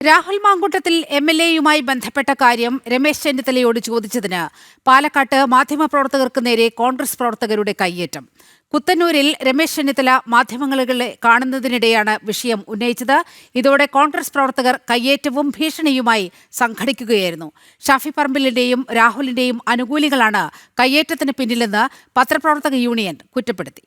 രാഹുൽ മാങ്കൂട്ടത്തിൽ MLA-യുമായി ബന്ധപ്പെട്ട കാര്യം രമേശ് ചെന്നിത്തലയോട് ചോദിച്ചതിന് പാലക്കാട്ട് മാധ്യമപ്രവർത്തകർക്ക് നേരെ കോൺഗ്രസ് പ്രവർത്തകരുടെ കയ്യേറ്റം. കുത്തന്നൂരിൽ രമേശ് ചെന്നിത്തല മാധ്യമങ്ങളെ കാണുന്നതിനിടെയാണ് വിഷയം ഉന്നയിച്ചത്. ഇതോടെ കോൺഗ്രസ് പ്രവർത്തകർ കയ്യേറ്റവും ഭീഷണിയുമായി സംഘടിക്കുകയായിരുന്നു. ഷാഫി പറമ്പിലിന്റെയും രാഹുലിന്റെയും അനുകൂലികളാണ് കയ്യേറ്റത്തിന് പിന്നിലെന്ന് പത്രപ്രവർത്തക യൂണിയൻ കുറ്റപ്പെടുത്തി.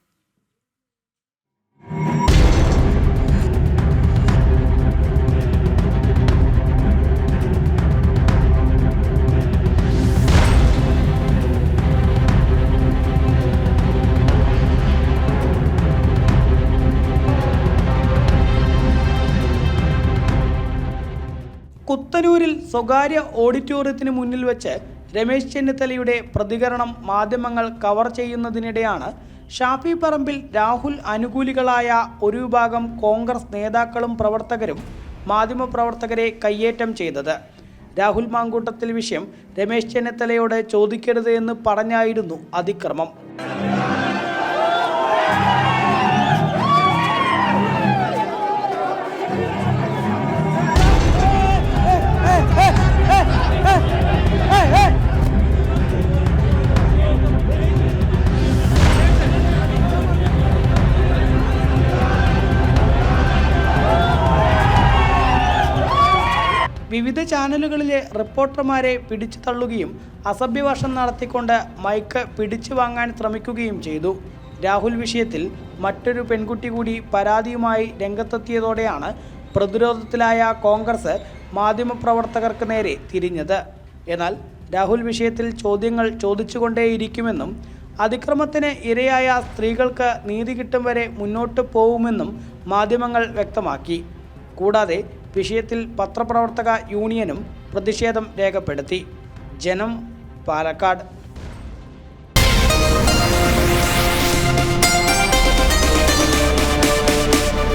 കുത്തനൂരിൽ സ്വകാര്യ ഓഡിറ്റോറിയത്തിന് മുന്നിൽ വെച്ച് രമേശ് ചെന്നിത്തലയുടെ പ്രതികരണം മാധ്യമങ്ങൾ കവർ ചെയ്യുന്നതിനിടെയാണ് ഷാഫി പറമ്പിൽ രാഹുൽ അനുകൂലികളായ ഒരു വിഭാഗം കോൺഗ്രസ് നേതാക്കളും പ്രവർത്തകരും മാധ്യമപ്രവർത്തകരെ കയ്യേറ്റം ചെയ്തത്. രാഹുൽ മാങ്കൂട്ടത്തിൽ വിഷയം രമേശ് ചെന്നിത്തലയോട് ചോദിക്കരുത് എന്ന് പറഞ്ഞായിരുന്നു അതിക്രമം. വിവിധ ചാനലുകളിലെ റിപ്പോർട്ടർമാരെ പിടിച്ചു തള്ളുകയും അസഭ്യഭാഷണം നടത്തിക്കൊണ്ട് മൈക്ക് പിടിച്ചു വാങ്ങാൻ ശ്രമിക്കുകയും ചെയ്തു. രാഹുൽ വിഷയത്തിൽ മറ്റൊരു പെൺകുട്ടി കൂടി പരാതിയുമായി രംഗത്തെത്തിയതോടെയാണ് പ്രതിരോധത്തിലായ കോൺഗ്രസ് മാധ്യമപ്രവർത്തകർക്ക് നേരെ തിരിഞ്ഞത്. എന്നാൽ രാഹുൽ വിഷയത്തിൽ ചോദ്യങ്ങൾ ചോദിച്ചുകൊണ്ടേയിരിക്കുമെന്നും അതിക്രമത്തിന് ഇരയായ സ്ത്രീകൾക്ക് നീതി കിട്ടും വരെ മുന്നോട്ട് പോകുമെന്നും മാധ്യമങ്ങൾ വ്യക്തമാക്കി. കൂടാതെ വിഷയത്തിൽ പത്രപ്രവർത്തക യൂണിയനും പ്രതിഷേധം രേഖപ്പെടുത്തി. ജനം, പാലക്കാട്.